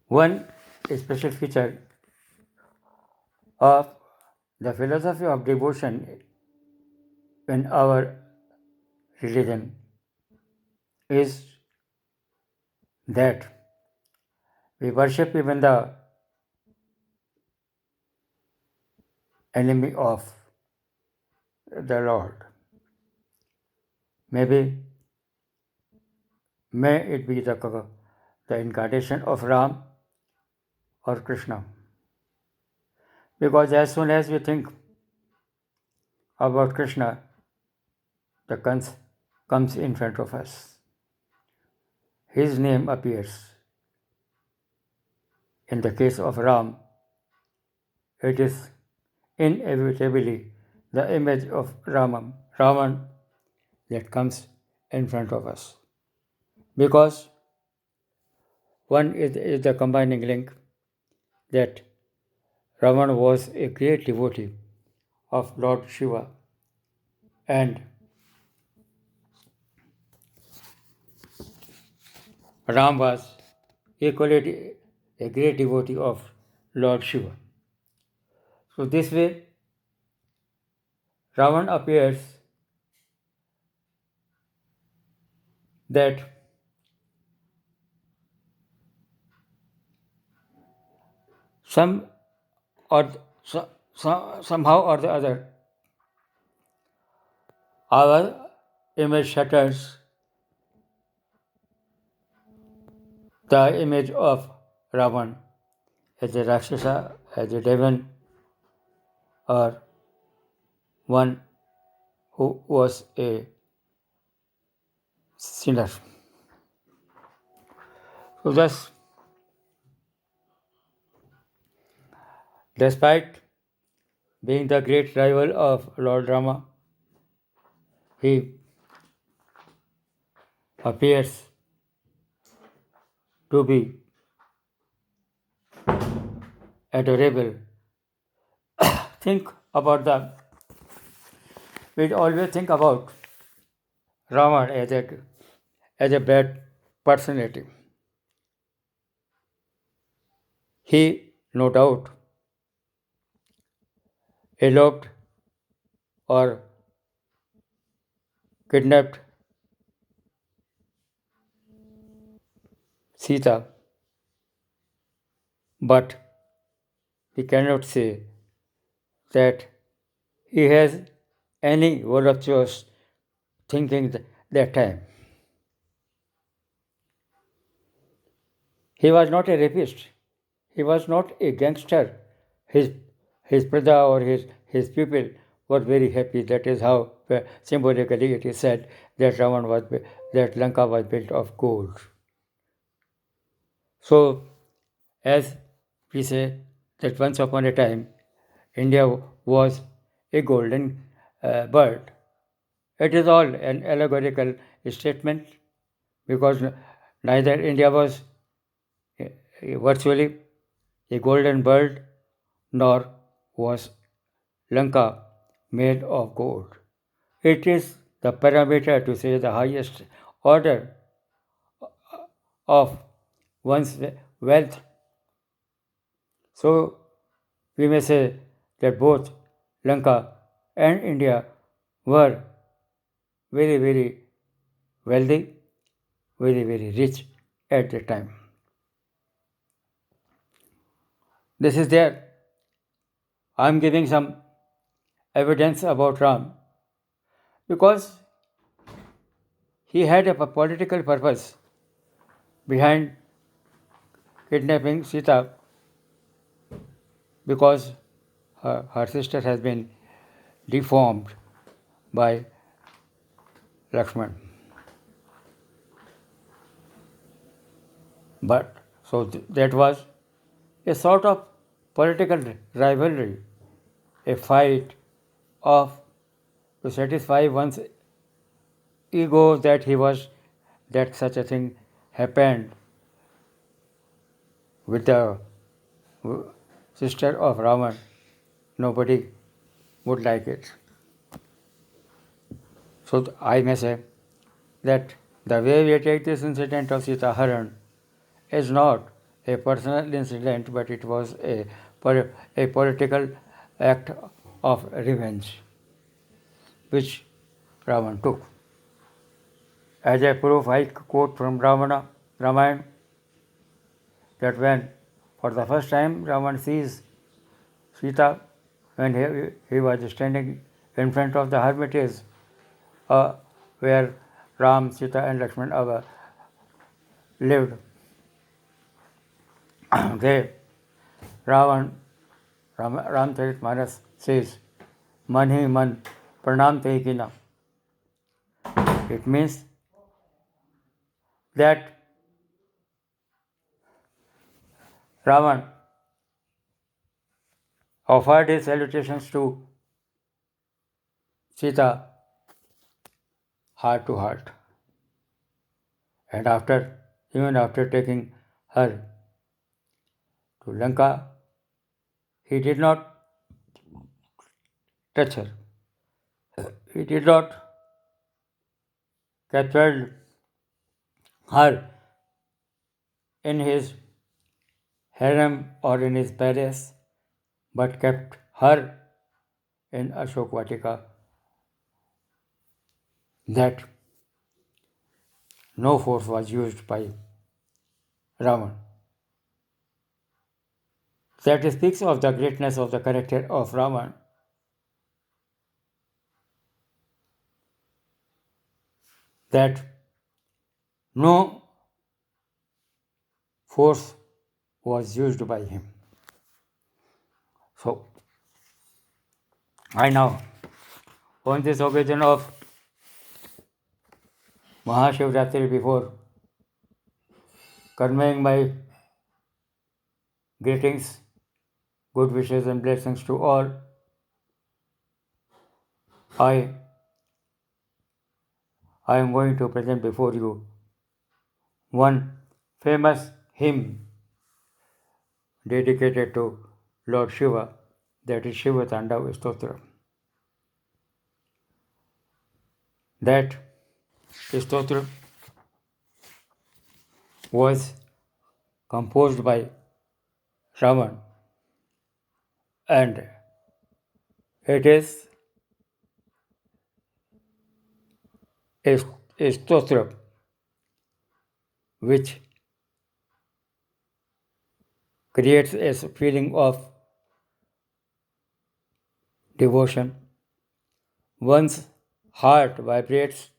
One special feature of the philosophy of devotion in our religion is that we worship even the enemy of the Lord. Maybe may it be the incarnation of Ram or Krishna. Because as soon as we think about Krishna, the Kans comes in front of us. His name appears. In the case of Ram, it is inevitably the image of Ravan that comes in front of us. Because one is the combining link that Ravan was a great devotee of Lord Shiva and Ram was equally a great devotee of Lord Shiva. So this way, Ravan appears that some or somehow or the other, our image shatters the image of Ravan as a Rakshasa, as a demon, or one who was a sinner. So thus, despite being the great rival of Lord Rama, he appears to be adorable. Think about we always think about Ravan as a bad personality. He, no doubt, eloped or kidnapped Sita, but we cannot say that he has any voluptuous thinking that time. He was not a rapist. He was not a gangster. His his Prada or his people were very happy. That is how symbolically it is said that that Lanka was built of gold. So, as we say that once upon a time, India was a golden bird. It is all an allegorical statement because neither India was virtually a golden bird nor was Lanka made of gold. It is the parameter to say the highest order of one's wealth. So we may say that both Lanka and India were very, very wealthy, very, very rich at the time. This is there. I am giving some evidence about Ram because he had a political purpose behind kidnapping Sita because her sister has been deformed by Lakshman. But so that was a sort of political rivalry, a fight of to satisfy one's ego that such a thing happened with the sister of Raman. Nobody would like it. So I may say that the way we take this incident of Sita Haran is not a personal incident, but it was a political act of revenge which Ravan took. As a proof, I quote from Ramayana that when for the first time Ravan sees Sita when he was standing in front of the hermitage uh, where Ram, Sita, and Lakshmana lived. They Ravan Ramcharitmanas says, "Man hi man, pranam te kina." It means that Ravan offered his salutations to Sita heart to heart, and even after taking her to Lanka, he did not touch her. He did not capture her in his harem or in his palace, but kept her in Ashok Vatika, that no force was used by Ravan. That speaks of the greatness of the character of Ravan, that no force was used by him. So, I now, on this occasion of Mahashivratri, before conveying my greetings, good wishes, and blessings to all, I, I am going to present before you one famous hymn dedicated to Lord Shiva, that is Shiva Tandav Stotra. That stotra was composed by Ravan, and it is a stotra which creates a feeling of devotion. One's heart vibrates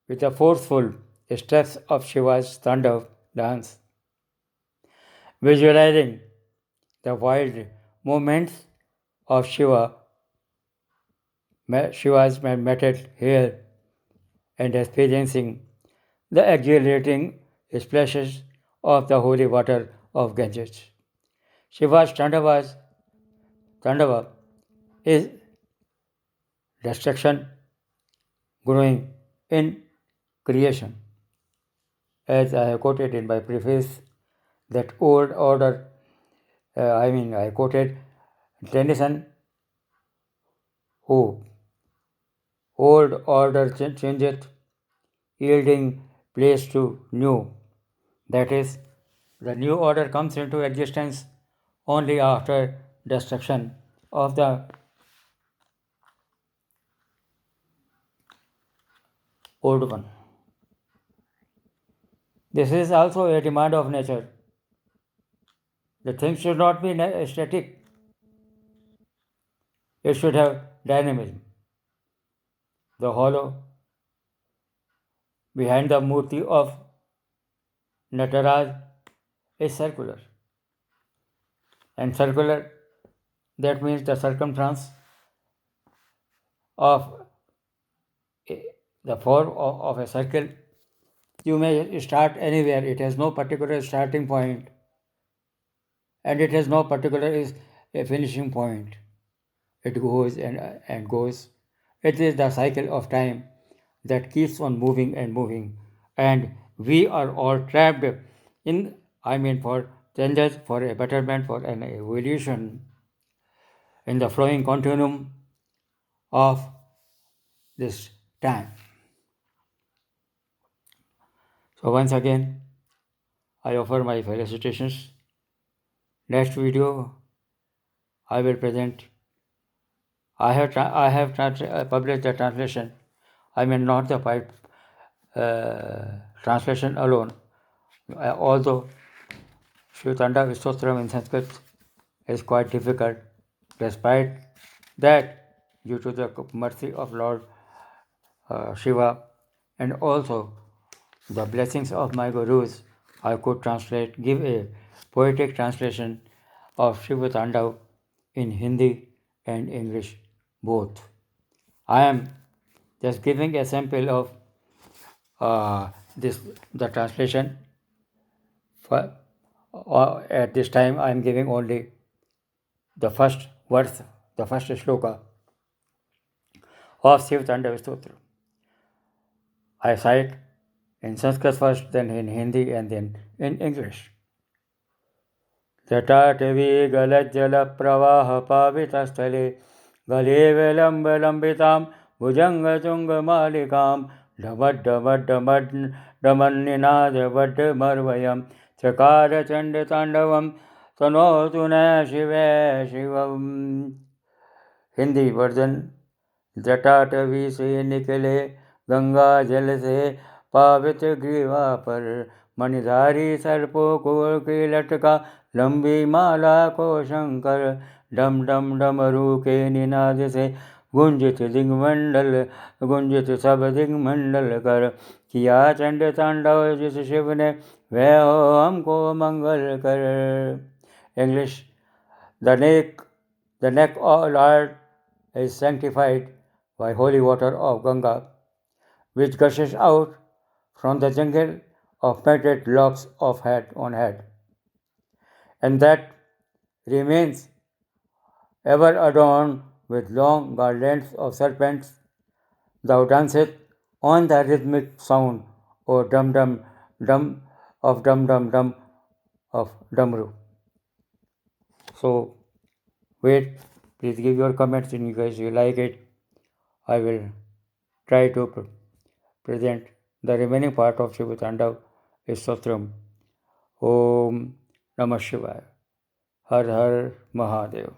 with the forceful steps of Shiva's Tandav dance, visualizing the wild movements of Shiva's matted hair, and experiencing the exhilarating splashes of the holy water of Ganges. Shiva's Tandava is destruction growing in creation. As I have quoted in my preface, that old order, I quoted Tennyson, who old order changeth, yielding place to new. That is, the new order comes into existence only after destruction of the old one. This is also a demand of nature. The thing should not be static, it should have dynamism. The hollow behind the murti of Nataraj is circular. And circular, that means the circumference of the form of a circle. You may start anywhere, it has no particular starting point, and it has no particular is a finishing point. It goes and goes. It is the cycle of time that keeps on moving and moving, and we are all trapped in, for changes, for a betterment, for an evolution in the flowing continuum of this time. So once again, I offer my felicitations. Next video, I will present. I have published the translation. I mean, not the translation alone. Although Shivtanda Vistotram in Sanskrit is quite difficult, despite that, due to the mercy of Lord Shiva and also the blessings of my gurus, I could give a poetic translation of Shiva Tandav in Hindi and English both. I am just giving a sample of this the translation. For, at this time, I am giving only the first verse, the first shloka of Shiva Tandav Stotra. I cite in Sanskrit first, then in Hindi, and then in English. जटाटवी गलज्जलप्रवाहपावितस्थले गले विलम्बलम्बितां भुजङ्गतुङ्गमालिकां डमड्डमड्डमड्डमन्निनादवड्डमर्वयं चकारचण्डताण्डवं तनोतु न शिवे शिवम्. Hindi version. जटाटवी से निकले गंगा जल से पावित ग्रीवा पर मणिधारी सर्पों को की लटका लंबी माला को शंकर डम डम डमरू के निनाद से गुंजित सब दिग्मंडल कर किया चंड तांडव जिस शिव ने वह हो हमको मंगल कर. English. The neck of Lord is sanctified by holy water of Ganga, which gushes out from the jungle of matted locks of head on head, and that remains ever adorned with long garlands of serpents. Thou dancest on the rhythmic sound, O dum dum dum of dum dum dum of Damru. So, wait, please give your comments in case you like it. I will try to present the remaining part of Shiva Tandav Stotram. Om Namah Shivaya. Har Har Mahadev.